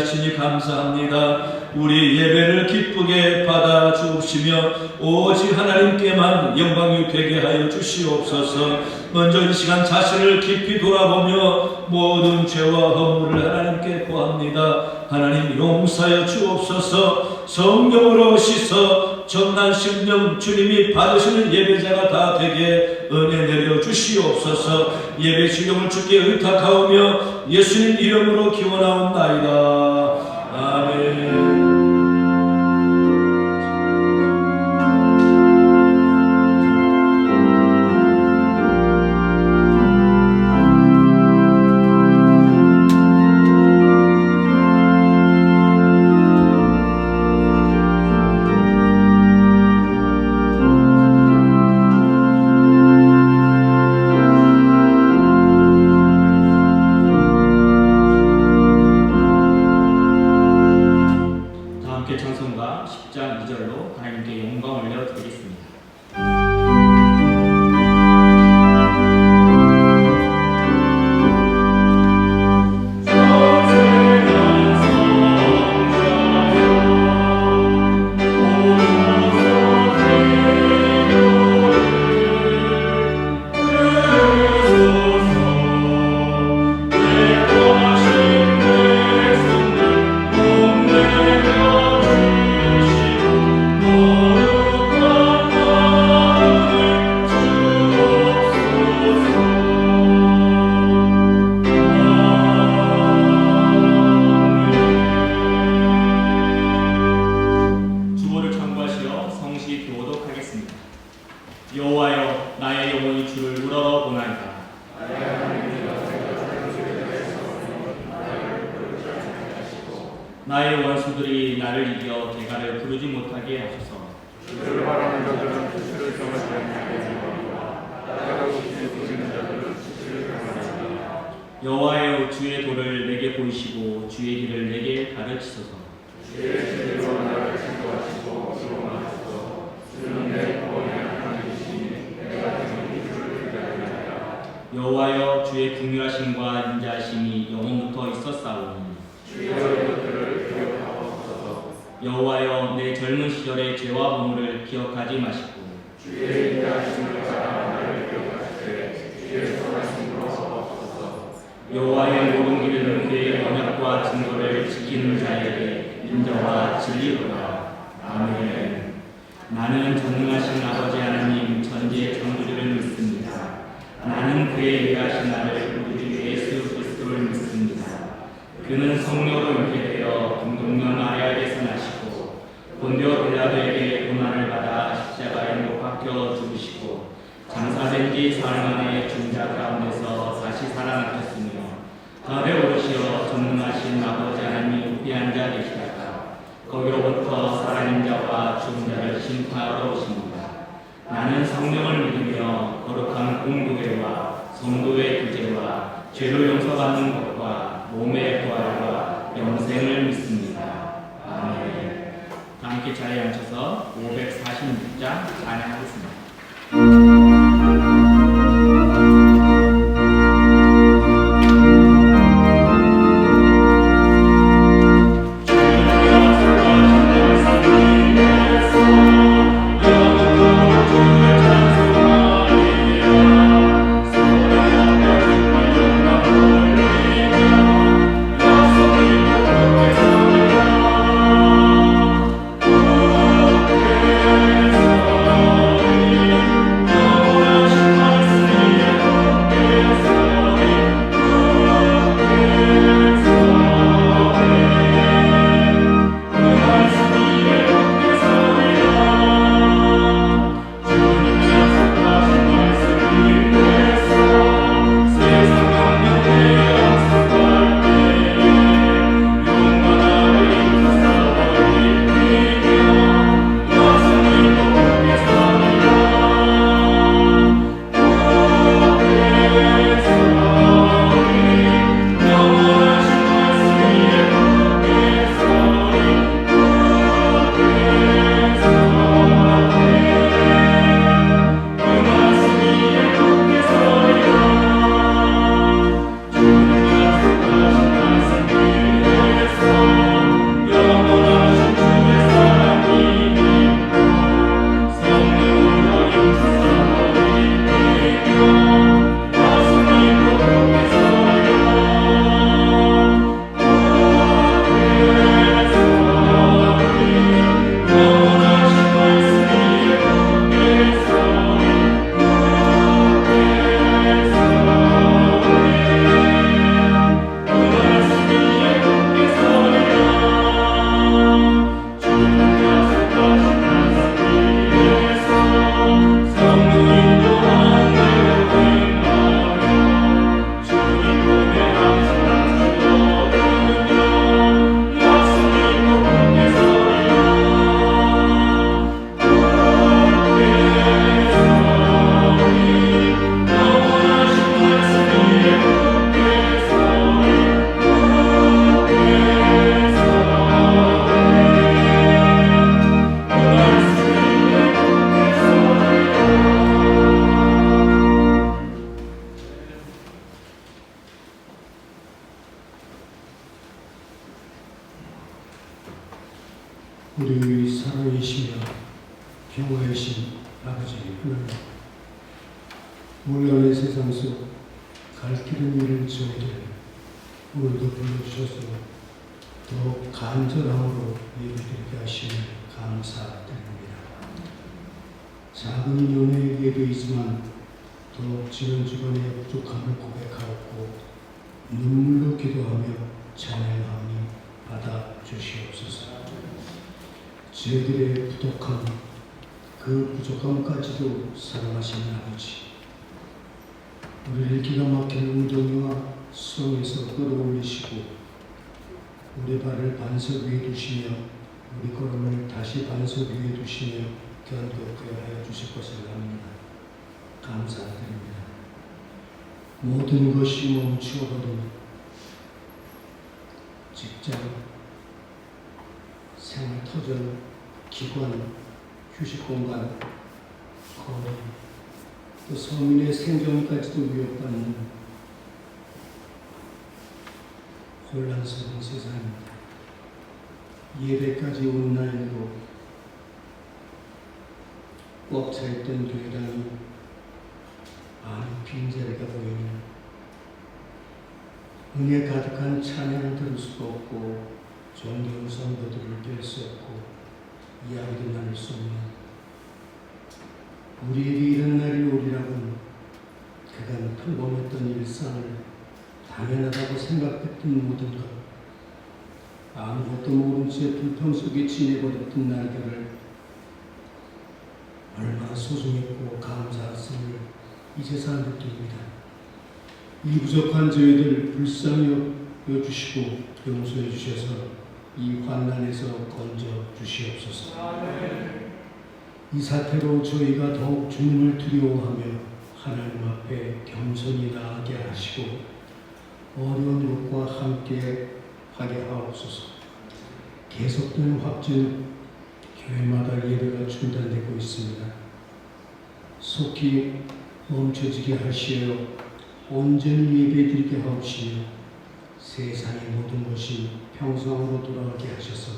하시니 감사합니다. 우리 예배를 기쁘게 받아 주옵시며 오직 하나님께만 영광이 되게 하여 주시옵소서. 먼저 이 시간 자신을 깊이 돌아보며 모든 죄와 허물을 하나님께 구합니다. 하나님 용서하여 주옵소서. 성령으로 씻어 전난 심령 주님이 받으시는 예배자가 다 되게 은혜 내려 주시옵소서. 예배 주경을 주께 의탁하오며 예수님 이름으로 기원하옵나이다. 아멘. 여호와여, 나의 영혼이 주를 우러러보나이다. 나의 원수들이 나를 이겨 대가를 부르지 못하게 하소서. 주를 바라는 자들은 주를 경하지 아니하게 나가고 부르는 자들은 주를 경하지. 여호와여, 주의 도를 내게 보이시고 주의 길을 내게 가르치소서. 주의 진리로 나를 인도하시고 수용하소서. 주는 내 구원의 하나님이시니 내가 정히 주를 기다리나이다. 여호와여, 주의 긍휼하심과 인자하심이 영원부터 있었사오니 주의 것들을 기억하옵소서. 여호와여, 내 젊은 시절의 죄와 보물을 기억하지 마시고 주의 인자하심을 따라 나를 기억하시되 주의 선하심으로 하옵소서. 여호와의 모든 길은 그의 언약과 증거를 지키는 자에게 인자와 진리로다. 아멘. 나는 전능하신 아버지 하나님 전지의 창조주를 믿습니다. 나는 그의 위하신 아들 우리 예수 그리스도를 믿습니다. 그는 성령으로 잉태되어 동동년 아래에서 나시고 본디오 빌라도에게 고난을 받아 십자가에 못 박혀 죽으시고 장사된 지 사흘 만에 죽은 자 가운데서 다시 살아나셨으며 하늘에 오르시어 전능하신 아버지 하나님 우편에 앉아 계시다가 거기로부터 살아있는 자와 죽은 자를 심판하러 오십니다. 나는 성령을 믿으며 거룩한 공교회와 성도의 구제와 죄를 용서받는 것과 몸의 부활과 영생을 믿습니다. 아멘. 다 함께 자리에 앉혀서 546장 찬양하겠습니다. 주의 우리 살아계시며 평화이신 아버지 하나님, 몰라의 세상 속 갈 길을 잃은 저희들 오늘도 불러주셔서 더욱 간절함으로 예배드리게 하시니 감사드립니다. 작은 연애의 예배이지만 더욱 지난 주간의 부족함을 고백하고 눈물로 기도하며 찬양하니 받아 주시옵소서. 저희들의 부족함, 그 부족함까지도 사랑하시는 아버지, 우리를 기가 막힌 웅덩이와 수렁에서 끌어올리시고 우리 발을 반석 위에 두시며 우리 걸음을 다시 반석 위에 두시며 견고하게 하여 주실 것을 압니다. 감사드립니다. 모든 것이 멈추어버린 직장, 생활터전, 기관, 휴식공간, 거리, 또 서민의 생존까지도 위협받는 혼란스러운 세상입니다. 예배까지 온 날에도 꽉 차있던 교회당이 많이 빈자리가 보이는, 은혜 가득한 찬양을 들을 수가 없고 존귀한 성도들을 뵐 수 없고 이야기도 나눌 수 없는 우리에게 이런 날이 오리라고는 그간 평범했던 일상을 당연하다고 생각했던 모든 것, 아무것도 모른 채 불평 속에 지내버렸던 날들을 얼마나 소중했고 감사했음을 이제서 느낍니다. 이 부족한 저희들 불쌍히 여주시고 용서해 주셔서 이 환난에서 건져 주시옵소서. 이 사태로 저희가 더욱 주님을 두려워하며 하나님 앞에 겸손히 나아가게 하시고 어려운 것과 함께 하게 하옵소서. 계속되는 확진, 교회마다 예배가 중단되고 있습니다. 속히 멈춰지게 하시어 온전히 예배드리게 하옵시며 세상의 모든 것이 평상으로 돌아가게 하셔서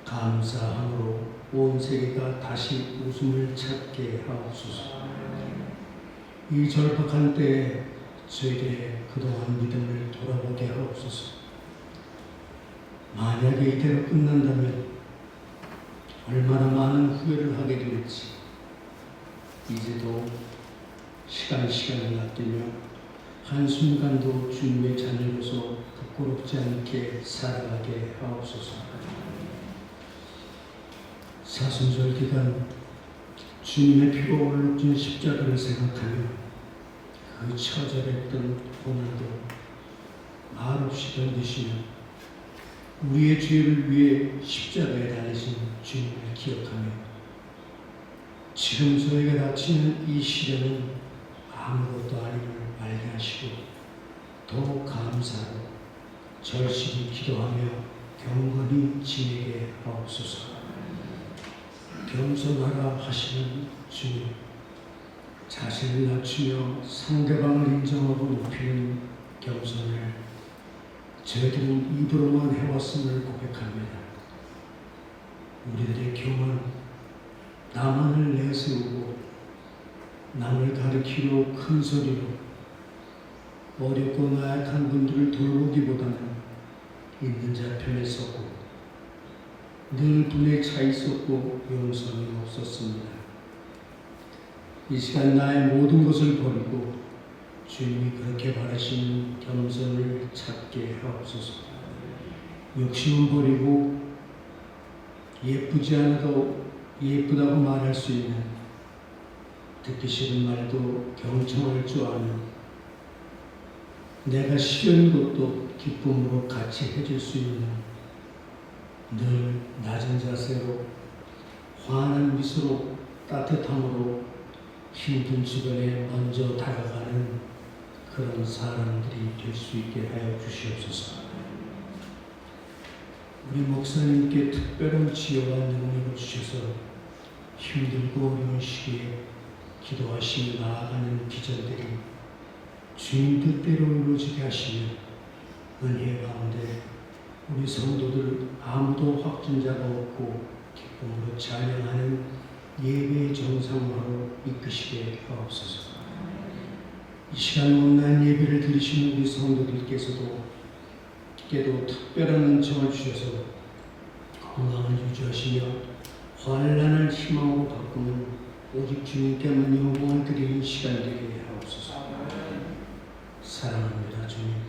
감사함으로 온 세계가 다시 웃음을 찾게 하옵소서. 이 절박한 때에 저희들의 그동안 믿음을 돌아보게 하옵소서. 만약에 이대로 끝난다면 얼마나 많은 후회를 하게 될지 이제도 시간을 아끼며 한순간도 주님의 자녀로서 부끄럽지 않게 살아가게 하옵소서. 사순절 기간 주님의 피로 얼룩진 십자가를 생각하며 그 처절했던 고난도 말없이 견디시며 우리의 죄를 위해 십자가에 달리신 주님을 기억하며 지금 저희가 닥치는 이 시련은 아무것도 아님을 알게 하시고 더욱 감사로 절실히 기도하며 경건히 지내게 하옵소서. 겸손하라 하시는 주님, 자신을 낮추며 상대방을 인정하고 높이는 겸손을 저희들은 입으로만 해왔음을 고백합니다. 우리들의 교만, 나만을 내세우고 남을 가리키려 큰 소리로 어렵고 나약한 분들을 돌보기보다는 있는 자 편에 서고 늘 분에 차 있었고 용서는 없었습니다. 이 시간 나의 모든 것을 버리고 주님이 그렇게 바라시는 겸손을 찾게 하옵소서. 욕심은 버리고 예쁘지 않아도 예쁘다고 말할 수 있는, 듣기 싫은 말도 경청할 줄 아는, 내가 싫은 것도 기쁨으로 같이 해줄 수 있는, 늘 낮은 자세로 환한 미소로 따뜻함으로 힘든 주변에 먼저 다가가는 그런 사람들이 될 수 있게 하여 주시옵소서. 우리 목사님께 특별한 지혜와 능력을 주셔서 힘들고 어려운 시기에 기도하시며 나아가는 기절들이 주님 뜻대로 이루어지게 하시며 은혜 가운데 우리 성도들 아무도 확진자가 없고 기쁨으로 찬양하는 예배의 정상화로 이끄시게 하옵소서. 이 시간 못난 예배를 드리시는 우리 성도들께서도 특별한 은총을 주셔서 건강을 유지하시며 환난을 희망으로 바꾸는 오직 주님께만 영광을 드리는 시간 되게 하옵소서. 사랑합니다 주님.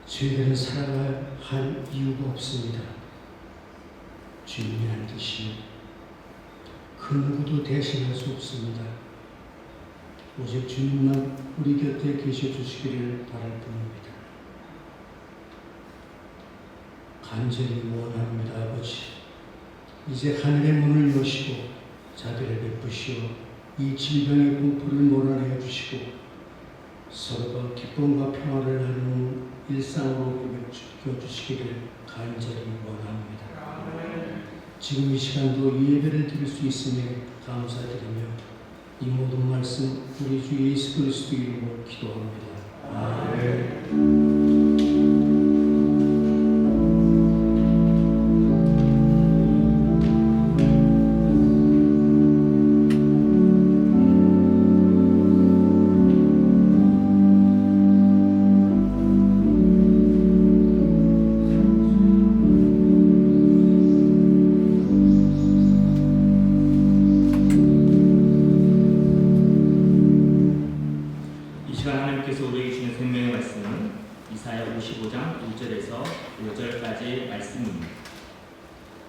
저희들은 살아갈 할 이유가 없습니다. 주님이 한 뜻이 그 누구도 대신할 수 없습니다. 오직 주님만 우리 곁에 계셔 주시기를 바랄 뿐입니다. 간절히 원합니다 아버지. 이제 하늘의 문을 여시고 자비를 베푸시어 이 질병의 공포를 몰아내 주시고 서로가 기쁨과 평화를 나누는 일상으로 비춰주시기를 간절히 원합니다. 지금 이 시간도 이 예배를 드릴 수 있음에 감사드리며 이 모든 말씀 우리 주 예수 그리스도 이름으로 기도합니다. 아멘.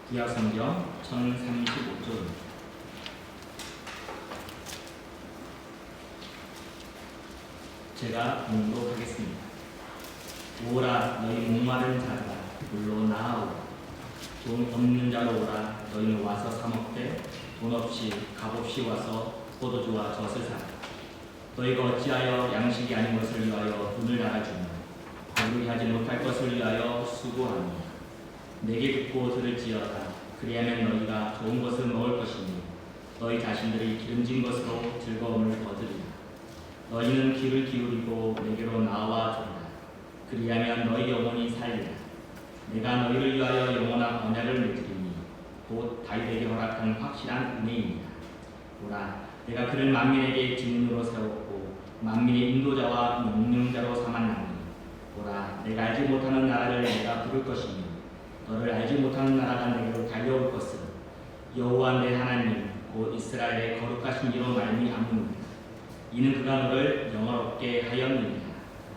구약성경 1035쪽. 제가 봉독 하겠습니다. 오라 너희 목마른 자들아 물로 나아오라. 돈 없는 자로 오라. 너희는 와서 사 먹되 돈 없이 값없이 와서 포도주와 젖을 사라. 너희가 어찌하여 양식이 아닌 것을 위하여 돈을 달아주며 배부르게 하지 못할 것을 위하여 수고하며 내게 듣고 들을지어다. 그리하면 너희가 좋은 것을 먹을 것이니 너희 자신들이 기름진 것으로 즐거움을 거두리라. 너희는 귀를 기울이고 내게로 나와 주리라. 그리하면 너희 영혼이 살리라. 내가 너희를 위하여 영원한 언약을 맺으리니 곧 다윗에게 허락한 확실한 은혜이니라. 보라, 내가 그를 만민에게 증인으로 세웠고 만민의 인도자와 명령자로 삼았나니 보라, 내가 알지 못하는 나라를 내가 부를 것이니 너를 알지 못하는 나라가 내게로 달려올 것은 여호와 내 하나님 곧 이스라엘의 거룩하신 이로 말미암으니라. 이는 그가 너를 영화롭게 하였느니라.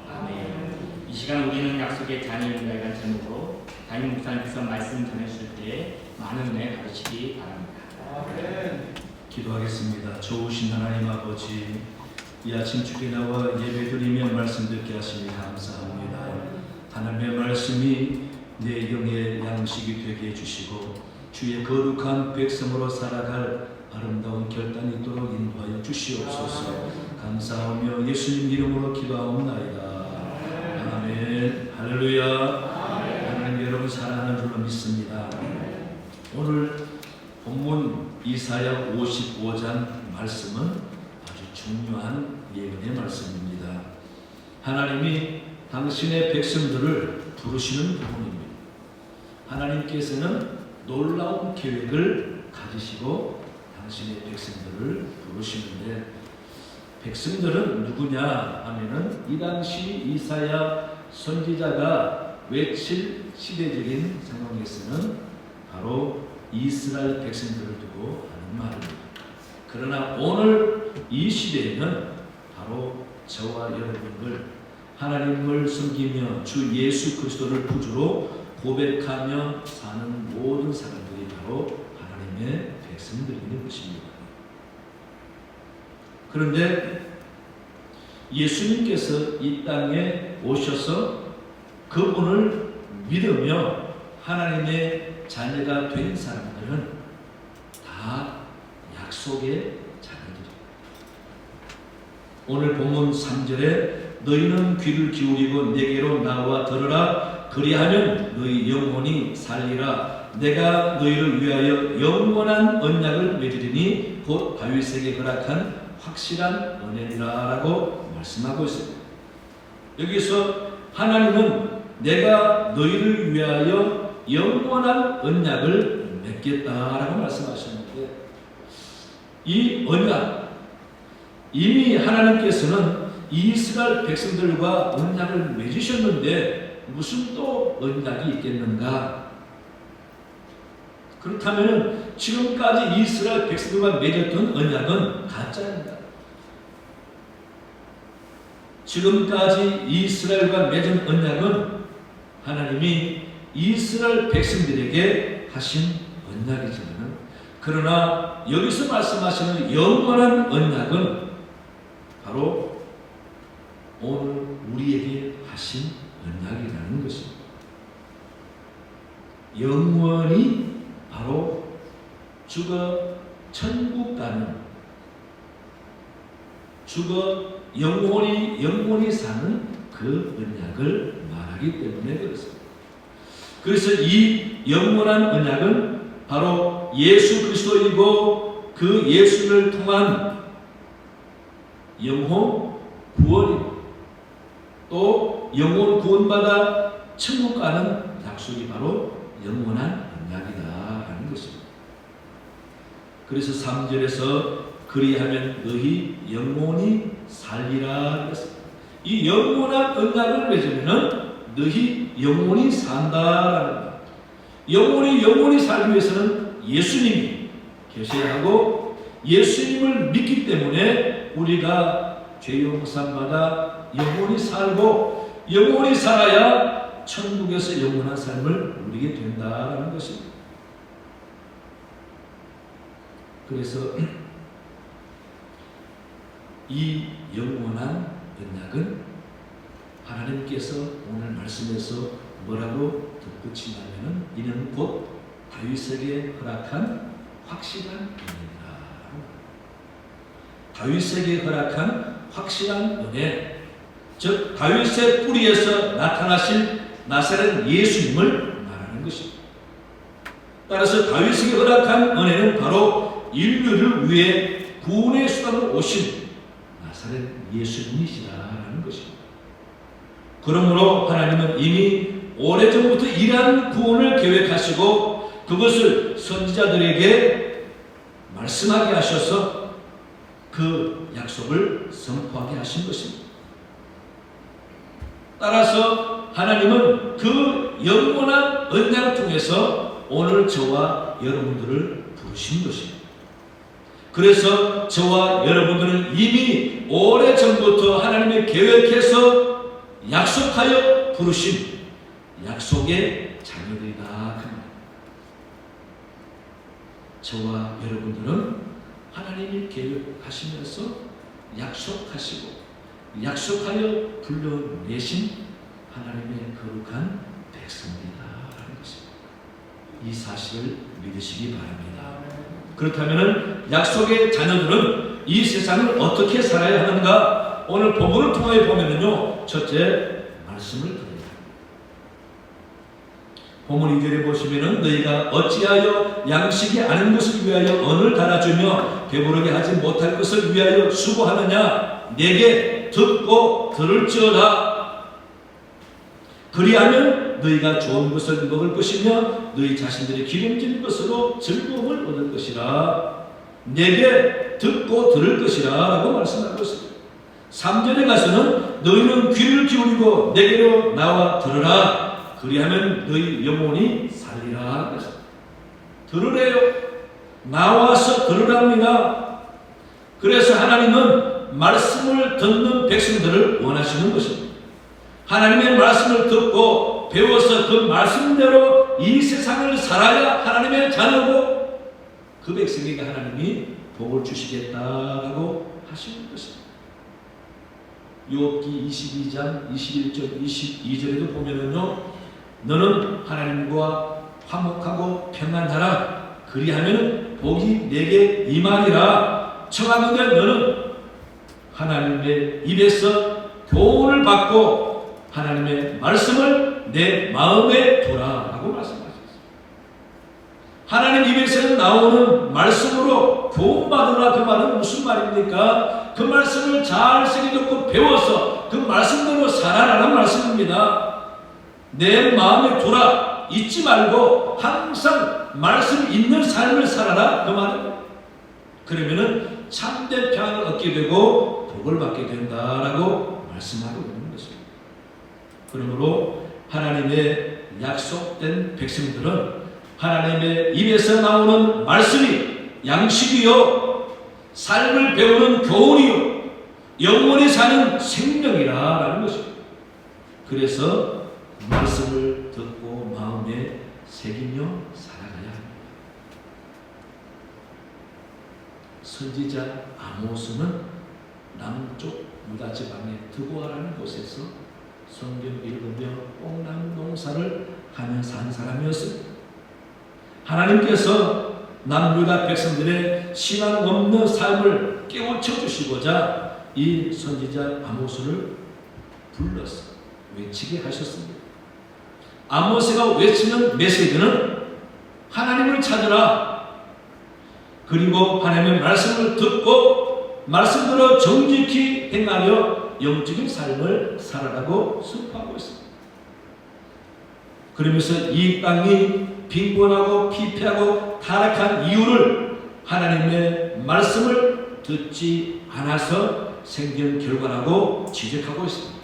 아멘. 이 시간 우리는 약속의 자녀입니다. 이란 제목으로 담임 목사님께서 말씀 전해주실 때 많은 은혜 받으시기 바랍니다. 아멘. 기도하겠습니다. 좋으신 하나님 아버지, 이 아침 주께 나와 예배드리며 말씀 듣게 하시니 감사합니다. 하나님의 말씀이 내 영의 양식이 되게 해주시고 주의 거룩한 백성으로 살아갈 아름다운 결단이 있도록 인도하여 주시옵소서. 감사하며 예수님 이름으로 기도하옵나이다. 아멘. 할렐루야. 하나님 여러분 사랑하는 줄로 믿습니다. 오늘 본문 이사야 55장 말씀은 아주 중요한 예언의 말씀입니다. 하나님이 당신의 백성들을 부르시는 부분입니다. 하나님께서는 놀라운 계획을 가지시고 당신의 백성들을 부르시는데, 백성들은 누구냐 하면은 이 당시 이사야 선지자가 외칠 시대적인 상황에서는 바로 이스라엘 백성들을 두고 하는 말입니다. 그러나 오늘 이 시대에는 바로 저와 여러분들, 하나님을 섬기며 주 예수 그리스도를 구주로 고백하며 사는 모든 사람들이 바로 하나님의 백성들인 것입니다. 그런데 예수님께서 이 땅에 오셔서 그분을 믿으며 하나님의 자녀가 된 사람들은 다 약속의 자녀들입니다. 오늘 본문 3절에 너희는 귀를 기울이고 내게로 나와 들으라. 그리하면 너희 영혼이 살리라. 내가 너희를 위하여 영원한 언약을 맺으리니 곧 다윗에게 허락한 확실한 은혜니라 라고 말씀하고 있습니다. 여기서 하나님은 내가 너희를 위하여 영원한 언약을 맺겠다라고 말씀하셨는데, 이 언약, 이미 하나님께서는 이스라엘 백성들과 언약을 맺으셨는데 무슨 또 언약이 있겠는가? 그렇다면 지금까지 이스라엘 백성들과 맺었던 언약은 가짜입니다. 지금까지 이스라엘과 맺은 언약은 하나님이 이스라엘 백성들에게 하신 언약이지만, 그러나 여기서 말씀하시는 영원한 언약은 바로 오늘 우리에게 하신 언약이라는 것입니다. 영원히 바로 죽어 천국 가는, 죽어 영원히 사는 그 언약을 말하기 때문에 그렇습니다. 그래서 이 영원한 언약은 바로 예수 그리스도이고, 그 예수를 통한 영혼 구원이고, 또 영혼 구원받아 천국 가는 약속이 바로 영원한 언약이다 하는 것입니다. 그래서 3절에서 그리하면 너희 영혼이 살리라 그랬습니다. 이 영원한 언약을 맺으면 너희 영혼이 산다라는 것. 영혼이 살기 위해서는 예수님이 계셔야 하고, 예수님을 믿기 때문에 우리가 죄 용서받아 영혼이 살고, 영혼이 살아야 천국에서 영원한 삶을 누리게 된다라는 것입니다. 그래서 이 영원한 언약은 하나님께서 오늘 말씀에서 뭐라고 덧붙이냐면, 이는 곧 다윗에게 허락한 확실한 은혜이다. 다윗에게 허락한 확실한 은혜, 즉 다윗의 뿌리에서 나타나신 나사렛 예수님을 말하는 것입니다. 따라서 다윗에게 허락한 은혜는 바로 인류를 위해 구원의 수단으로 오신 나사렛 예수님이시라는 것입니다. 그러므로 하나님은 이미 오래전부터 이러한 구원을 계획하시고 그것을 선지자들에게 말씀하게 하셔서 그 약속을 선포하게 하신 것입니다. 따라서 하나님은 그 영원한 언약을 통해서 오늘 저와 여러분들을 부르신 것입니다. 그래서 저와 여러분들은 이미 오래전부터 하나님의 계획해서 약속하여 부르신 약속의 자녀들이다. 저와 여러분들은 하나님이 계획하시면서 약속하시고 약속하여 불러내신 하나님의 거룩한 백성들이다라는 것입니다. 이 사실을 믿으시기 바랍니다. 그렇다면 약속의 자녀들은 이 세상을 어떻게 살아야 하는가? 오늘 본문을 통해 보면요, 첫째 말씀을 들어야 합니다. 본문 2절에 보시면은 너희가 어찌하여 양식이 아닌 것을 위하여 언을 달아주며 배부르게 하지 못할 것을 위하여 수고하느냐? 내게 듣고 들을지어다. 그리하면 너희가 좋은 것을 먹을 것이며 너희 자신들이 기름진 것으로 즐거움을 얻을 것이라. 내게 듣고 들을 것이라 라고 말씀하고 있습니다. 3절에 가서는 너희는 귀를 기울이고 내게로 나와 들으라. 그리하면 너희 영혼이 살리라. 들으래요. 나와서 들으랍니다. 그래서 하나님은 말씀을 듣는 백성들을 원하시는 것입니다. 하나님의 말씀을 듣고 배워서 그 말씀대로 이 세상을 살아야 하나님의 자녀고 그 백성에게 하나님이 복을 주시겠다라고 하시는 것입니다. 욥기 22장 21절 22절에도 보면은요, 너는 하나님과 화목하고 평안하라. 그리하면 복이 내게 임하리라. 청하건대 너는 하나님의 입에서 교훈을 받고 하나님의 말씀을 내 마음에 두라 라고 말씀하셨습니다. 하나님 입에서 나오는 말씀으로 교훈받으라. 그 말은 무슨 말입니까? 그 말씀을 잘 새겨듣고 배워서 그 말씀대로 살아라는 말씀입니다. 내 마음에 두라. 잊지 말고 항상 말씀 있는 삶을 살아라. 그 말은 그러면은 참된 평안을 얻게 되고 복을 받게 된다라고 말씀하고 있는 것입니다. 그러므로 하나님의 약속된 백성들은 하나님의 입에서 나오는 말씀이 양식이요 삶을 배우는 교훈이요 영원히 사는 생명이라는 것입니다. 그래서 말씀을 듣고 마음에 새기며 살아가야 합니다. 선지자 아모스는 남쪽 유다 지방의 드보아라는 곳에서 성경 읽으며 뽕나무 농사를 하며 산 사람이었습니다. 하나님께서 남유다 백성들의 신앙 없는 삶을 깨우쳐 주시고자 이 선지자 아모스를 불러서 외치게 하셨습니다. 아모스가 외치는 메시지는 하나님을 찾으라. 그리고 하나님의 말씀을 듣고 말씀대로 정직히 행하여 영적인 삶을 살아가고 선포하고 있습니다. 그러면서 이 땅이 빈곤하고 피폐하고 타락한 이유를 하나님의 말씀을 듣지 않아서 생긴 결과라고 지적하고 있습니다.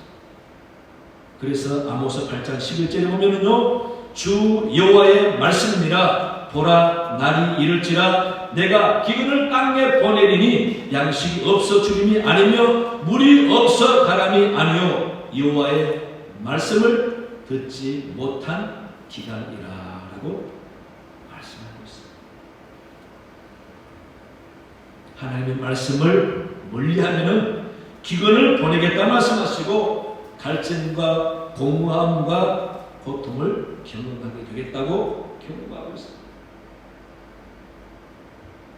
그래서 아모스 8장 11절에 보면은요, 주 여호와의 말씀이니라. 보라, 날이 이를지라 내가 기근을 땅에 보내리니 양식이 없어 죽임이 아니며 물이 없어 가람이 아니요 여호와의 말씀을 듣지 못한 기간이라라고 말씀하고 있습니다. 하나님의 말씀을 멀리하면은 기근을 보내겠다 말씀하시고 갈증과 공허함과 고통을 경험하게 되겠다고 경고하고 있습니다.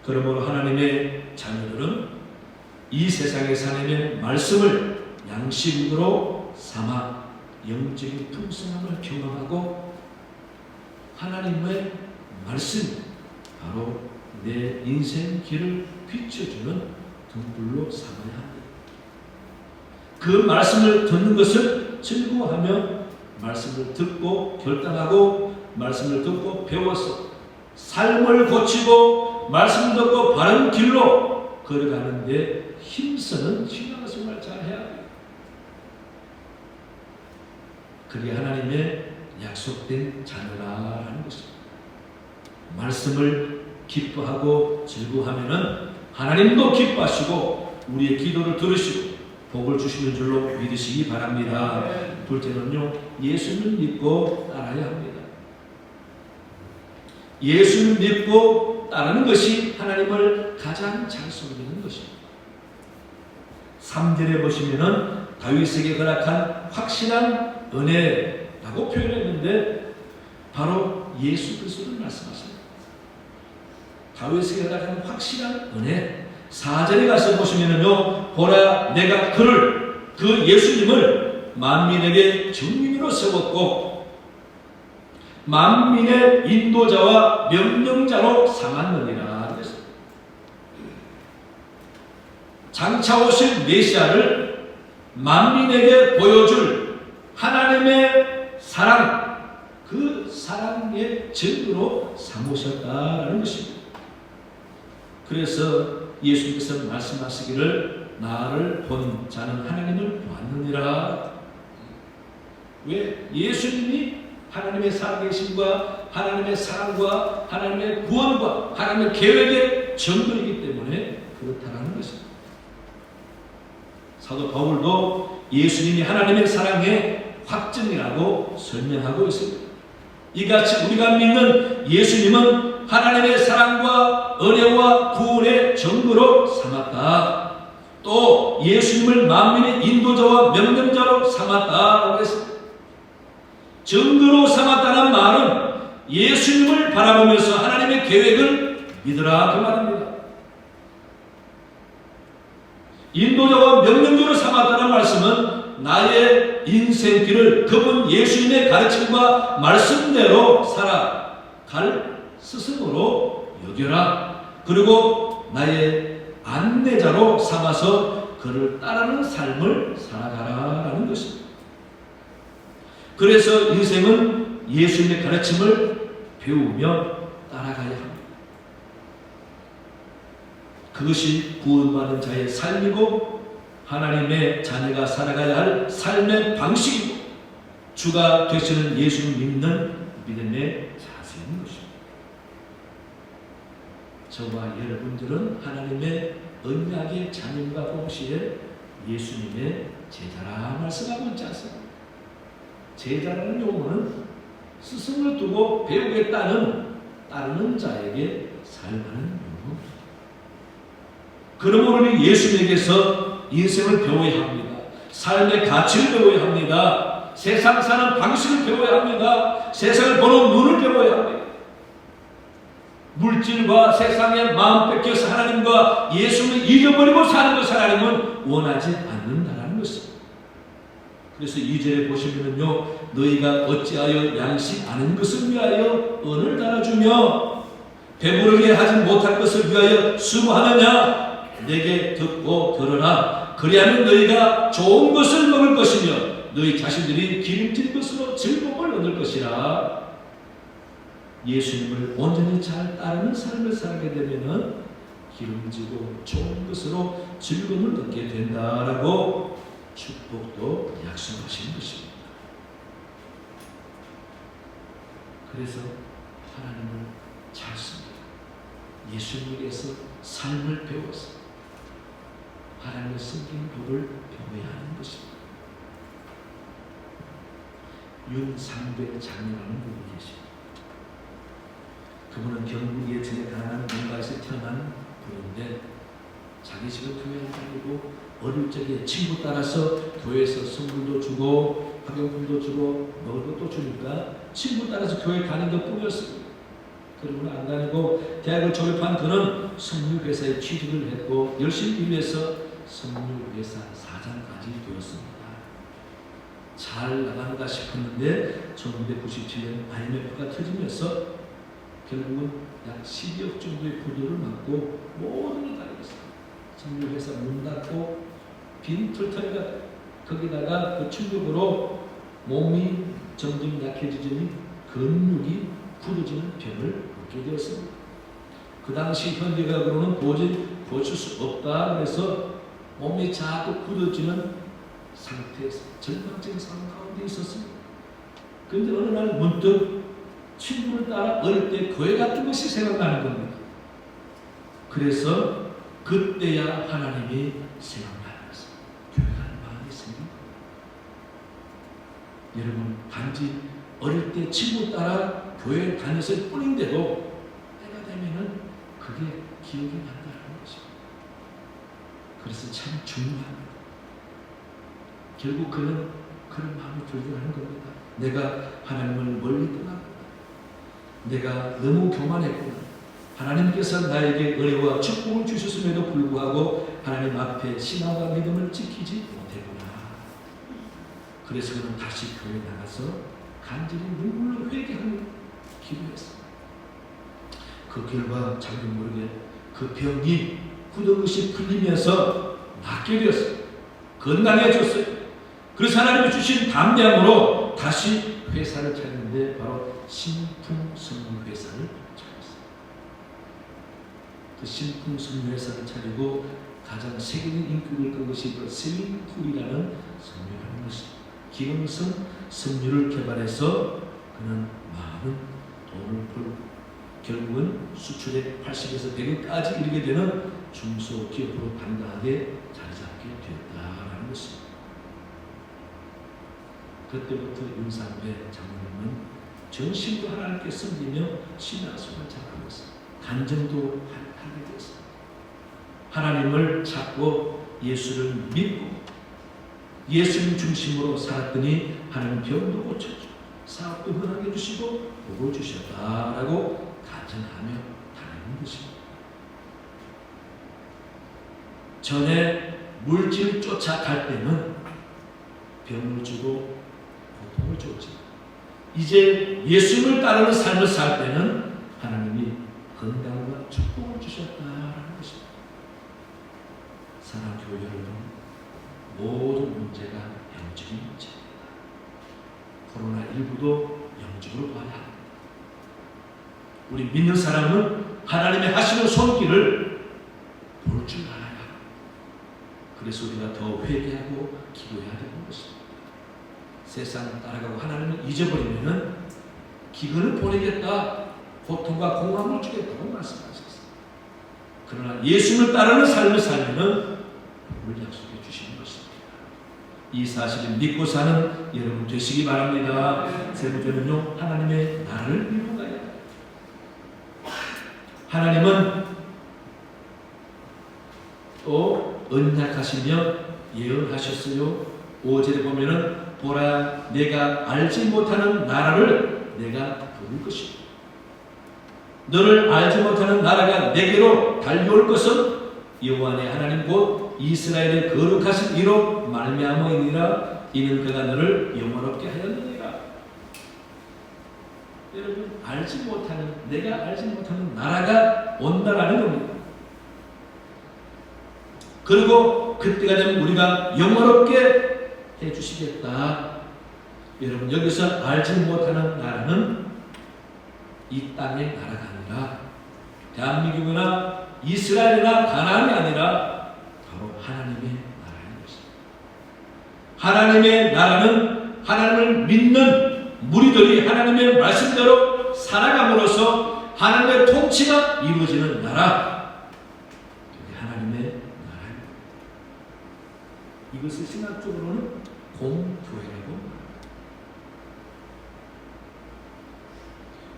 그러므로 하나님의 자녀들은 이 세상에서 하나님의 말씀을 양식으로 삼아 영적인 풍성함을 경험하고 하나님의 말씀, 바로 내 인생 길을 비춰주는 등불로 삼아야 합니다. 그 말씀을 듣는 것을 즐거워하며 말씀을 듣고 결단하고 말씀을 듣고 배워서 삶을 고치고 말씀 듣고 바른 길로 걸어가는데 힘쓰는 신앙생활 잘 해야 돼요. 그게 하나님의 약속된 자녀라는 것입니다. 말씀을 기뻐하고 즐거워하면은 하나님도 기뻐하시고 우리의 기도를 들으시고 복을 주시는 줄로 믿으시기 바랍니다. 둘째는요, 예수를 믿고 따라야 합니다. 예수를 믿고 따르는 것이 하나님을 가장 잘 섬기는 것입니다. 3절에 보시면은 다윗에게 허락한 확실한 은혜라고 표현했는데 바로 예수 그리스도를 말씀하십니다. 다윗에게 허락한 확실한 은혜. 4절에 가서 보시면은요, 보라 내가 그를, 그 예수님을 만민에게 증인으로 세웠고 만민의 인도자와 명령자로 삼았느니라. 장차 오실 메시아를 만민에게 보여줄 하나님의 사랑, 그 사랑의 증거로 삼으셨다라는 것입니다. 그래서 예수님께서 말씀하시기를 나를 본 자는 하나님을 보았느니라. 왜? 예수님이 하나님의 살아계심과 하나님의 사랑과 하나님의 구원과 하나님의 계획의 증거이기 때문에 그렇다는 것입니다. 사도 바울도 예수님이 하나님의 사랑의 확증이라고 설명하고 있습니다. 이같이 우리가 믿는 예수님은 하나님의 사랑과 은혜와 구원의 증거로 삼았다. 또 예수님을 만민의 인도자와 명령자로 삼았다라고 했습니다. 증거로 삼았다는 말은 예수님을 바라보면서 하나님의 계획을 믿으라 그 말입니다. 인도자와 명령자로 삼았다는 말씀은 나의 인생길을 그분 예수님의 가르침과 말씀대로 살아갈 스승으로 여겨라. 그리고 나의 안내자로 삼아서 그를 따르는 삶을 살아가라라는 것입니다. 그래서 인생은 예수님의 가르침을 배우며 따라가야 합니다. 그것이 구원받은 자의 삶이고 하나님의 자녀가 살아가야 할 삶의 방식이고 주가 되시는 예수를 믿는 믿음의 자세인 것입니다. 저와 여러분들은 하나님의 언약의 자녀과 동시에 예수님의 제자라 말씀하고 있지 않습니까? 제자라는 용어는 스승을 두고 배우겠다는 따르는 자에게 살만한 용어입니다. 그러므로 우리 예수님에게서 인생을 배워야 합니다. 삶의 가치를 배워야 합니다. 세상 사는 방식을 배워야 합니다. 세상을 보는 눈을 배워야 합니다. 물질과 세상의 마음 뺏겨서 하나님과 예수님을 잊어버리고 사는 것을 하나님은 원하지 않는다는 것입니다. 그래서 2절에 보시면요, 너희가 어찌하여 양식 아는 것을 위하여 언을 달아주며 배부르게 하지 못할 것을 위하여 수고하느냐? 내게 듣고 들으라. 그리하면 너희가 좋은 것을 먹을 것이며 너희 자신들이 기름진 것으로 즐거움을 얻을 것이라. 예수님을 온전히 잘 따르는 삶을 살게 되면은 기름지고 좋은 것으로 즐거움을 얻게 된다라고 축복도 약속하신 것입니다. 그래서 하나님을 찾습니다. 예수님에게서 삶을 배워서 하나님의 섬긴 법을 배워야 하는 것입니다. 윤상배 장로라는 분이 계십니다. 그분은 경북 예천에 가난한 농가에서 태어난 분인데 자기 집은 교회를 다니고 어릴 적에 친구 따라서 교회에서 선물도 주고 학용품도 주고 먹을 것도 주니까 친구 따라서 교회 가는 것 뿐이었습니다. 그러고는 안 다니고 대학을 졸업한 그는 석유회사에 취직을 했고 열심히 일해서 석유회사 사장까지 되었습니다. 잘 나간다 싶었는데 1997년 IMF가 터지면서 결국은 약 12억 정도의 부도를 맞고 모든 게 다 잃었어요. 석유회사 문 닫고 빈 털터리가 거기다가 그 충격으로 몸이 점점 약해지더니 근육이 굳어지는 병을 얻게 되었습니다. 그 당시 현대의학으로는 고칠 수 없다. 그래서 몸이 자꾸 굳어지는 상태에서 절망적인 상황 가운데 있었습니다. 그런데 어느 날 문득 친구를 따라 어릴 때 교회 갔던 것이 생각나는 겁니다. 그래서 그때야 하나님이 생각나면서 교회 가는 마음이 생긴 겁니다. 여러분, 단지 어릴 때 친구 따라 교회 다녔을 뿐인데도 때가 되면은 그게 기억이 난다는 것입니다. 그래서 참 중요합니다. 결국 그는 그런 마음이 들게 하는 겁니다. 내가 하나님을 멀리 떠났구나. 내가 너무 교만했구나. 하나님께서 나에게 은혜와 축복을 주셨음에도 불구하고 하나님 앞에 신앙과 믿음을 지키지 못했구나. 그래서 그는 다시 교회에 나가서 간절히 눈물로 회개하는 기도했습니다. 그 결과 자기 모르게 그 병이 굳은 것이 풀리면서 낫게 되었어요. 건강해졌어요. 그래서 하나님이 주신 담대함으로 다시 회사를 찾는데 바로 신풍성유회사를 차렸어요. 그 신풍성유회사를 차리고 가장 세계적인 인기를 끈 것이 그 스윙풀이라는 성유라는 것입니다. 기능성 석유를 개발해서 그는 많은 돈을 벌고 결국은 수출액 80에서 100억까지 이르게 되는 중소기업으로 당당하게 자리잡게 되었다는 것입니다. 그때부터 윤상배 장로님은 전심도 하나님께 섬기며 신앙생활을 잘하면서 간증도 하게 되었습니다. 하나님을 찾고 예수를 믿고 예수님 중심으로 살았더니 하나님 병도 고쳐주고 사업도 흔하게 주시고 복을 주셨다라고 간증하며 다니는 것입니다. 전에 물질 쫓아갈 때는 병을 주고 고통을 줬지. 이제 예수님을 따르는 삶을 살 때는 하나님이 건강과 축복을 주셨다라는 것입니다. 사랑하는 교회 여러분, 모든 문제가 영적인 문제입니다. 코로나 객관적으로 봐야 합니다. 우리 믿는 사람은 하나님의 하시는 손길을 볼 줄 알아야 합니다. 그래서 우리가 더 회개하고 기도해야 되는 것입니다. 세상 따라가고 하나님을 잊어버리면은 기근을 보내겠다, 고통과 공황을 주겠다고 말씀하셨어요. 그러나 예수를 따르는 삶을 살면은 복을 약속해 주시는 것입니다. 이 사실을 믿고 사는 여러분 되시기 바랍니다. 세 번째는요, 하나님의 나라를 믿고 가야 합니다. 하나님은 또 언약하시며 예언하셨어요. 5절에 보면은 보라, 내가 알지 못하는 나라를 내가 부를 것이다. 너를 알지 못하는 나라가 내게로 달려올 것은 여호와 내 하나님 곧 이스라엘의 거룩하신 이로 말미암으니라. 이는 그가 너를 영원롭게 하였느니라. 여러분, 알지 못하는, 내가 알지 못하는 나라가 온다라는 겁니다. 그리고 그때가 되면 우리가 영원롭게 해주시겠다. 여러분, 여기서 알지 못하는 나라는 이 땅의 나라가 아니라 대한민국이나 이스라엘이나 가나안이 아니라 바로 하나님의 나라인 것입니다. 하나님의 나라는 하나님을 믿는 무리들이 하나님의 말씀대로 살아감으로써 하나님의 통치가 이루어지는 나라, 그게 하나님의 나라입니다. 이것을 신학적으로는 공교회라고 합니다.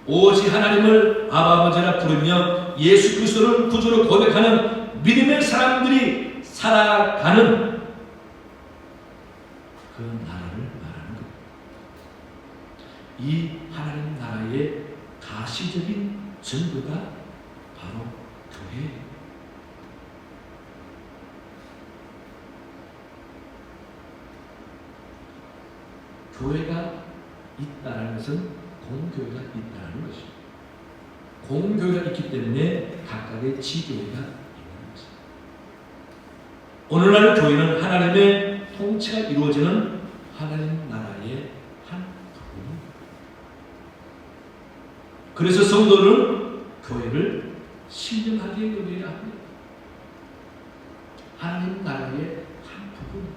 오직 하나님을 아버지라 부르며 예수 그리스도를 구주로 고백하는 믿음의 사람들이 살아가는 그 나라를 말하는 겁니다. 이 하나님 나라의 가시적인 증거가 바로 교회예요. 교회가 있다는 것은 공교회가 있다는 것입니다. 공교회가 있기 때문에 각각의 지교회가 있는 것입니다. 오늘날 교회는 하나님의 통치가 이루어지는 하나님 나라의 한 부분입니다. 그래서 성도는 교회를 신령하게 여겨야 합니다. 하나님 나라의 한 부분.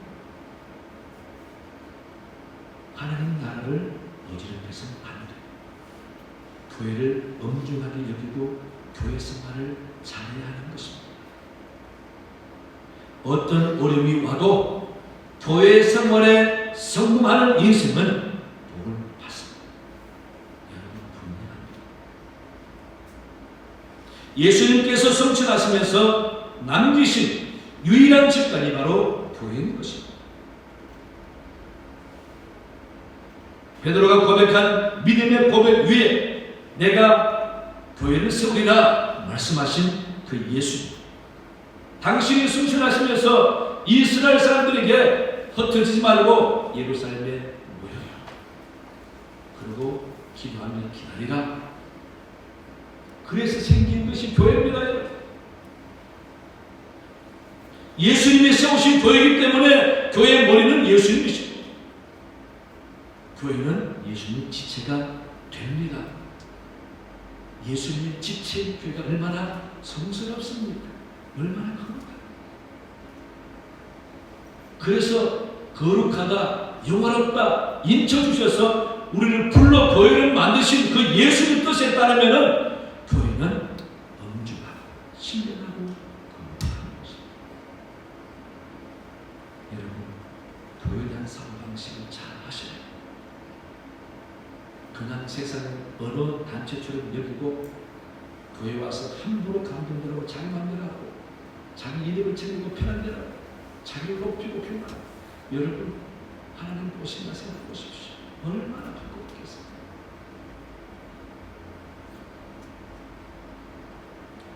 하나님 나라를 어지럽혀서는 안 돼요. 교회를 엄중하게 여기고 교회 생활을 잘해야 하는 것입니다. 어떤 어려움이 와도 교회 생활에 성공하는 인생은 복을 받습니다. 여러분 분명합니다. 예수님께서 성취하시면서 남기신 유일한 직관이 바로 교회인 것입니다. 베드로가 고백한 믿음의 고백 위에 내가 교회를 세우리라 말씀하신 그 예수님, 당신이 승천하시면서 이스라엘 사람들에게 흩어지지 말고 예루살렘에 모여라. 그리고 기도하며 기다리라. 그래서 생긴 것이 교회입니다. 예수님이 세우신 교회이기 때문에 교회의 머리는 예수님이십니다. 교회는 예수님 지체가 됩니다. 예수님의 지체의 교회가 얼마나 성스럽습니까? 얼마나 겁니까? 그래서 거룩하다, 영화롭다 인쳐주셔서 우리를 불러 교회를 만드신 그 예수님 뜻에 따르면 교회는 엄중하고 신령하고 거룩한 것입니다. 여러분, 교회에 대한 사고방식을 잘 하셔야 합니다. 그냥 세상의 어느 단체처럼 여기고 교회 와서 함부로 감동대로 자기 마음대로 하고 자기 이득을 챙기고 편한 대로 자기를 높이고 평가하고, 여러분 하나님 보신다 생각해 보십시오. 얼마나 부끄럽겠습니까?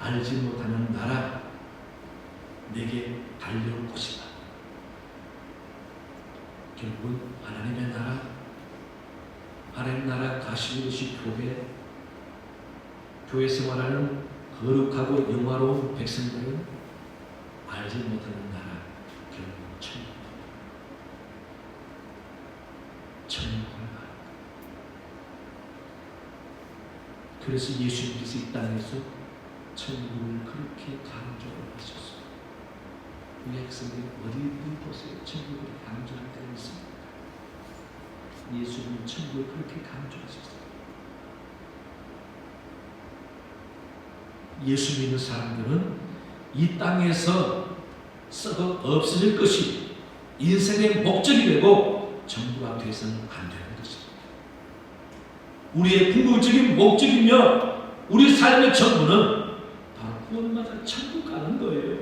알지 못하는 나라 내게 달려올 것이다. 결국은 하나님의 나라, 하나님 나라 가시는 것이 교회 생활하는 거룩하고 영화로운 백성들은 알지 못하는 나라, 결국 천국을 가. 그래서 예수님께서 이 땅에서 천국을 그렇게 강조를 하셨어요. 우리 학생들이 어디든 보세요. 천국을 강조할 때가 있습니다. 예수님은 천국을 그렇게 강조하셨어요. 예수 믿는 사람들은 이 땅에서 썩어 없어질 것이 인생의 목적이 되고 전부가 돼서는 안 되는 것입니다. 우리의 궁극적인 목적이며 우리 삶의 전부는 바로 구원받아 천국 가는 거예요.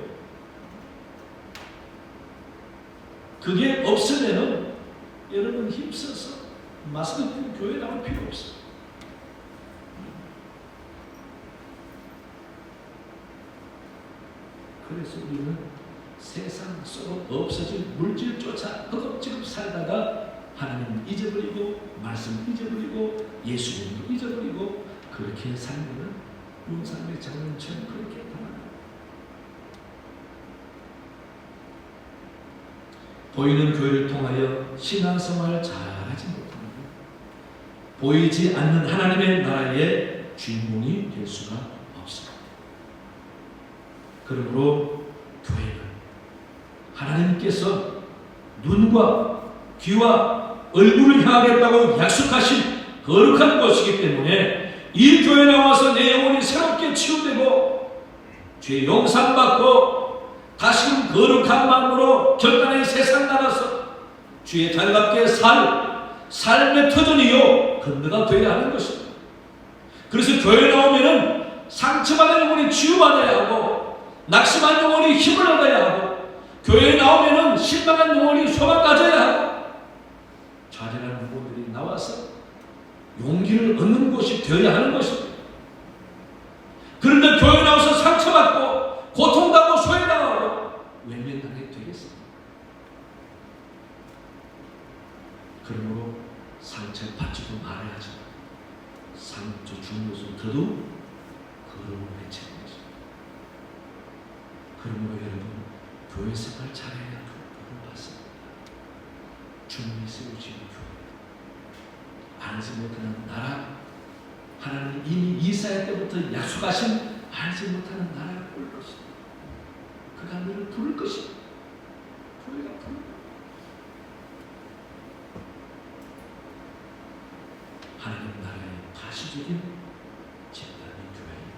그게 없으면은 여러분 힘써서 마스크 끼고 교회 나올 필요 없어요. 그래서 우리는 세상 썩어 없어질 물질 쫓아 허겁지겁 살다가 하나님을 잊어버리고 말씀을 잊어버리고 예수님을 잊어버리고 그렇게 살면은 용산의 장면처럼 그렇게 당합니다. 보이는 교회를 통하여 신앙생활을 잘하지 못합니다. 보이지 않는 하나님의 나라의 주인공이 될 수가 없습니다. 그러므로 교회는 하나님께서 눈과 귀와 얼굴을 향하겠다고 약속하신 거룩한 것이기 때문에 이 교회에 나와서 내 영혼이 새롭게 치유되고 죄 용서받고 다시금 거룩한 마음으로 결단의 세상 나가서 주의 달갑게 삶의 터전이요 건너가 되어야 하는 것입니다. 그래서 교회에 나오면은 상처받은 영혼이 치유받아야 하고 낙심한 영혼이 힘을 얻어야 하고 교회에 나오면은 실망한 영혼이 소망 가져야 하고 좌절하는 분들이 나와서 용기를 얻는 곳이 되어야 하는 것입니다. 그런데 교회 나와서 상처받고 고통당하고 소외당하고 외면당하게 되겠습니다. 그러므로 상처를 받지도 말아야죠. 상처 주는 것을 더더욱 거룩을 외치는 것입니다. 그러므로 여러분 교회 생활 잘해야 복을 받습니다. 주님이 세우신 교회 알지 못하는 나라 하나님 이미 이사야 때부터 약속하신 알지 못하는 나라를 볼 것입니다. 그가 너를 부를 것입니다. 교회가 부를 것입니다. 하나님 나라의 가시적인 집단이 교회입니다.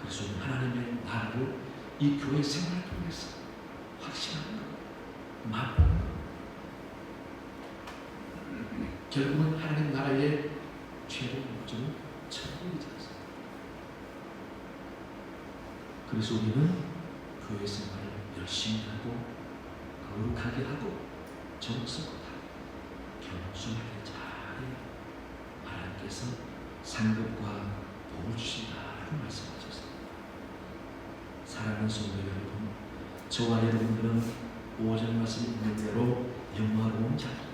그래서 하나님의 나라를 이 교회 생활을 통해서 확신하는 것, 맛보는 것. 결국은 하나님 나라의 최고 목적은 천국이지 않습니까? 그래서 우리는 교회 생활을 열심히 하고 거룩하게 하고 정성하고 겸손하게 잘해야 하나님께서 상급과 복을 주신다라고 말씀하셨습니다. 사랑하는 성도 여러분, 저와 여러분들은 5절 말씀 있는 대로 영화로운 자입니다.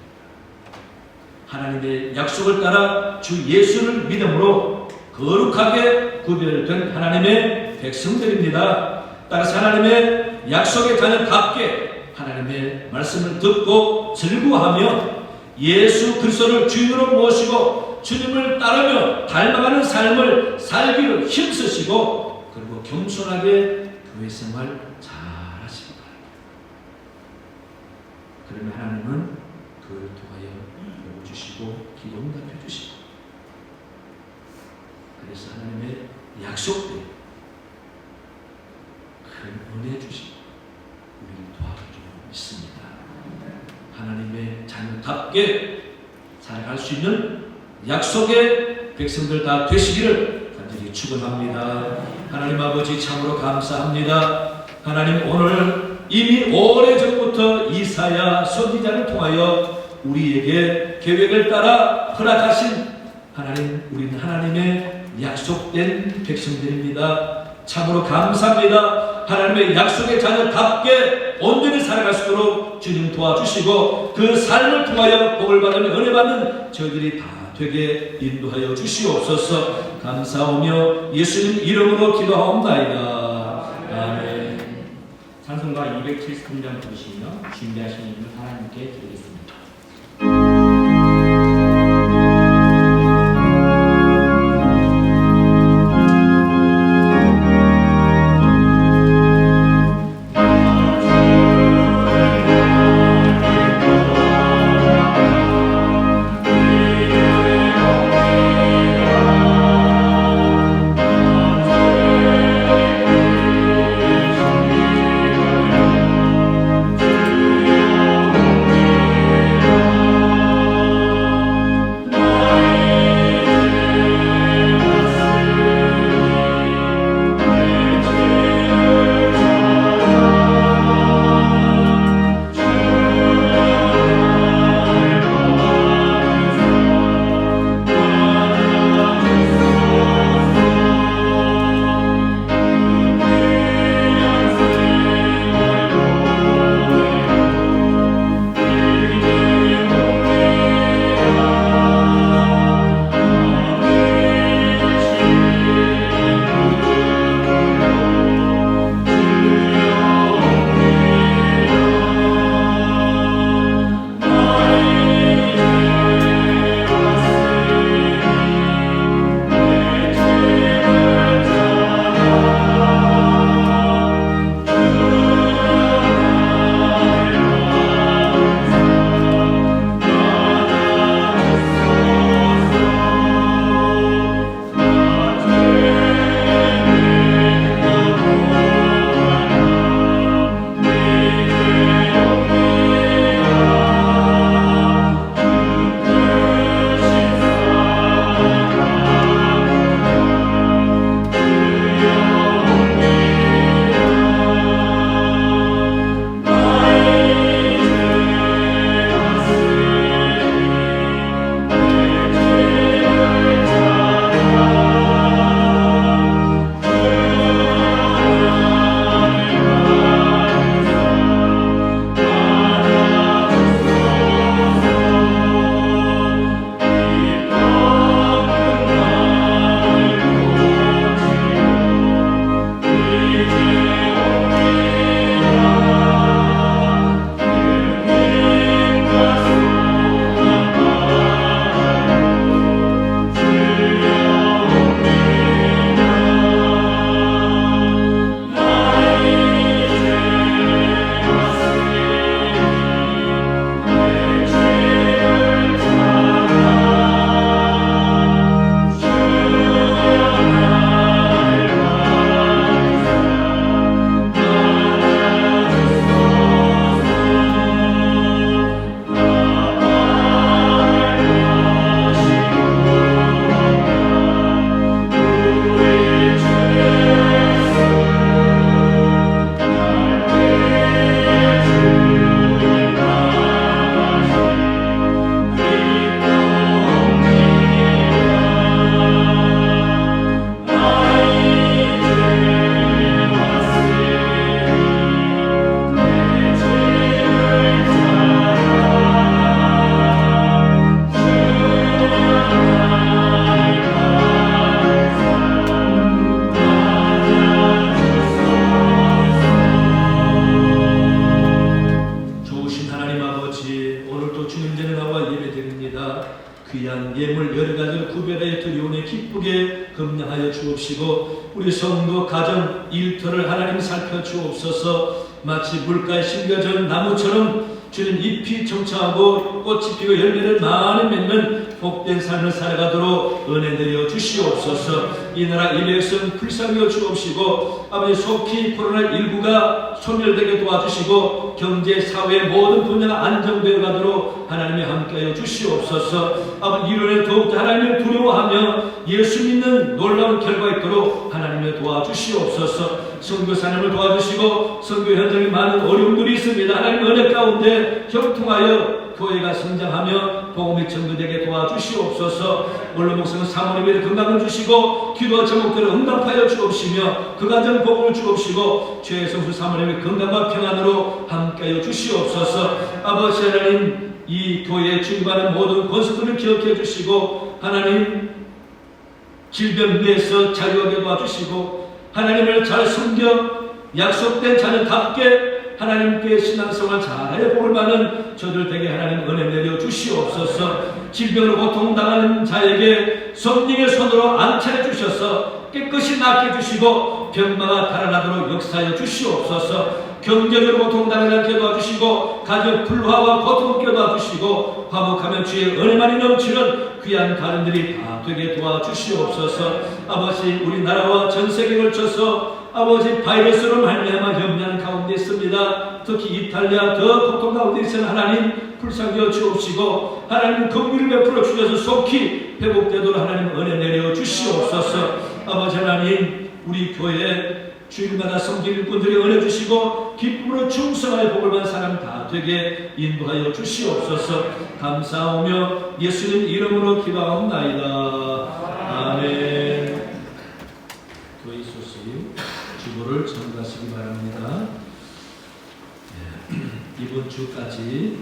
하나님의 약속을 따라 주 예수를 믿음으로 거룩하게 구별된 하나님의 백성들입니다. 따라서 하나님의 약속의 자녀답게 하나님의 말씀을 듣고 즐거워하며 예수 그리스도를 주인으로 모시고 주님을 따르며 닮아가는 삶을 살기를 힘쓰시고 그리고 겸손하게 교회 생활 잘 하시기 바랍니다. 그러면 하나님은 교회를 통하여 복을 주시고 기도 응답해 주시고 그래서 하나님의 약속대로 큰 은혜 주시고 우리를 도와주시고 있습니다. 하나님의 자녀답게 살아갈 수 있는 약속의 백성들 다 되시기를 간절히 축원합니다. 하나님 아버지 참으로 감사합니다. 하나님 오늘 이미 오래전부터 이사야 선지자를 통하여 우리에게 계획을 따라 허락하신 하나님, 우리는 하나님의 약속된 백성들입니다. 참으로 감사합니다. 하나님의 약속의 자녀답게 온전히 살아갈 수 있도록 주님 도와주시고 그 삶을 통하여 복을 받으며 은혜 받는 저희들이 다 되게 인도하여 주시옵소서. 감사하며 예수님 이름으로 기도하옵나이다. 아멘. 찬송가 273장 부르시며 준비하신 이름을 하나님께 드리겠습니다. 주님의 두려움에 기쁘게 금양하여 주옵시고 우리 성도 가정 일터를 하나님 살펴주옵소서. 마치 물가에 심겨진 나무처럼 주님 잎이 청청하고 꽃이 피고 열매를 많이 맺는 복된 삶을 살아가도록 은혜 내려 주시옵소서. 이 나라 이 백성 불쌍히 주옵시고 아버지 속히 코로나19가 소멸되게 도와주시고 경제 사회 모든 분야가 안정되어 가도록 하나님이 함께하여 주시옵소서. 아버지 이론에 더욱더 하나님을 두려워하며 예수 믿는 놀라운 결과가 있도록 하나님을 도와주시옵소서. 선교사님을 도와주시고 선교 현장에 많은 어려움들이 있습니다. 하나님 은혜 가운데 형통하여 교회가 성장하며 복음이 전도되게 도와주시옵소서. 원로 목사는 사모님의 건강을 주시고 기도 제목들을 응답하여 주옵시며 그 가정 복음을 주옵시고 최성수 사모님의 건강과 평안으로 함께하여 주시옵소서. 아버지 하나님 이 교회에 중임하는 모든 권속들을 기억해 주시고 하나님 질병 위에서 자유하게 도와주시고 하나님을 잘 섬겨 약속된 자녀답게 하나님께 신앙생활 잘하여 복을 받는 저들 되게 하나님 은혜 내려 주시옵소서. 질병으로 고통당하는 자에게 성령의 손으로 안차해 주셔서 깨끗이 낫게 주시고 병마가 달아나도록 역사하여 주시옵소서. 경제적으로 고통당하지 않게 도와주시고 가정 불화와 고통 없게 도와주시고 화목하면 주의 은혜만이 넘치는 귀한 가정들이 다 되게 도와주시옵소서. 아버지 우리나라와 전 세계에 걸쳐서 아버지 바이러스로 말미암아 염려하는 가운데 있습니다. 특히 이탈리아 더 고통 가운데 있는 하나님 불쌍히 주옵시고 하나님 긍휼을 베풀어 주셔서 속히 회복되도록 하나님 은혜 내려 주시옵소서. 아버지 하나님 우리 교회 주일마다 섬기는 일꾼들이 은혜 주시고 기쁨으로 충성하여 복을 받는 사람 다 되게 인도하여 주시옵소서. 감사하며 예수님 이름으로 기도하옵나이다. 아멘. 교회 소식 주보를 전가하시기 바랍니다. 이번 주까지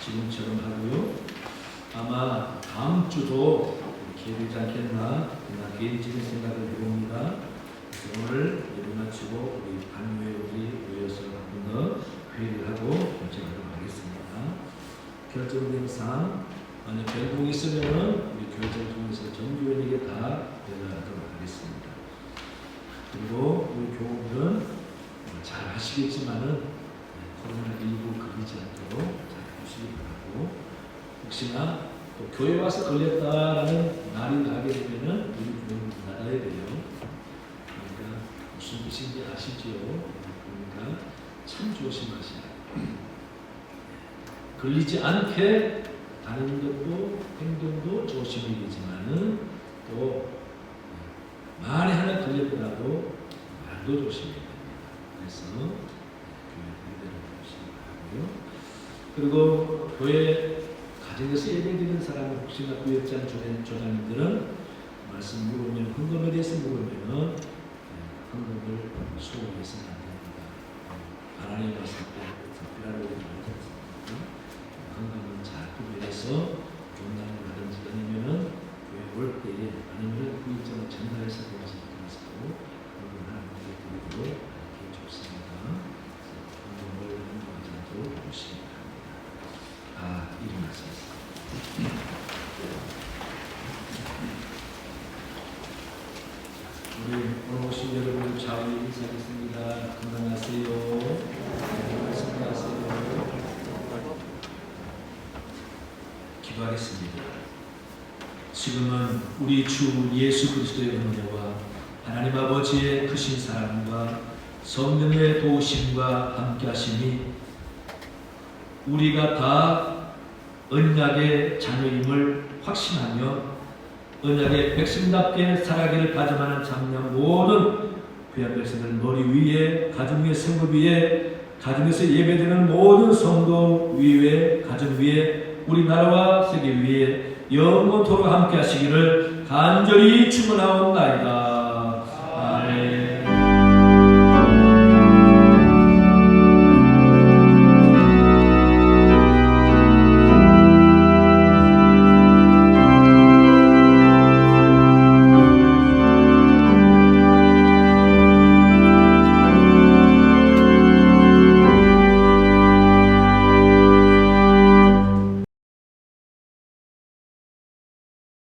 지금처럼 하고요. 아마 다음 주도 기회되지 않겠나 개인적인 생각을 해봅니다. 오늘 예배 마치고 우리 반교회 우리 모여서 한 번 더 회의를 하고 결정하도록 하겠습니다. 결정된 사항 만약 변동이 있으면 우리 교회를 통해서 전교회에게 다 연락하도록 하겠습니다. 그리고 우리 교우들은 잘 하시겠지만은 코로나19 걸리지 않도록 잘 보시기 바라고 혹시나 또 교회 와서 걸렸다라는 말이 나게 되면은 우리 교회는 나가야 돼요. 그러니까 무슨 뜻인지 아시죠? 그러니까 참 조심하시라. 걸리지 않게 다른 것도 행동도 조심이지만은 또 만에 하나 걸렸더라도 말도 조심해야 됩니다. 그래서 교회 대대로 조심하고요. 그리고 교회 가정에서 예배드리는 사람은 혹시나 구역장 조장님들은 말씀 물으면 헌금에 대해서 물으면은 헌금을 소홀해서는 안 됩니다. 하나님 말씀 때 특별하라고 말하지 않습니까? 헌금은 잘 구별해서 존난을 받은지 아니면은 교회 올 때에 아니면 구역장을 전달해서 그것을 통해서 헌금하는 분들 드리도록 이렇게 좋습니다. 헌금을 헌금하지 않도록 조심히 합니다. 일어나셨습니다. 우리 오늘 오신 여러분 좌우에 인사하겠습니다. 건강하세요. 말씀하세요. 기도하겠습니다. 지금은 우리 주 예수 그리스도의 은혜와 하나님 아버지의 크신 사랑과 성령의 도우심과 함께하심이 우리가 다 언약의 자녀임을 확신하며 언약의 백성답게 살아가기를 다짐하는 참여한 모든 귀한 백성들 머리 위에 가정 위에 성도 위에 가정에서 예배드리는 모든 성도 위에 가정 위에 우리나라와 세계 위에 영원토록 함께 하시기를 간절히 축원하옵나이다.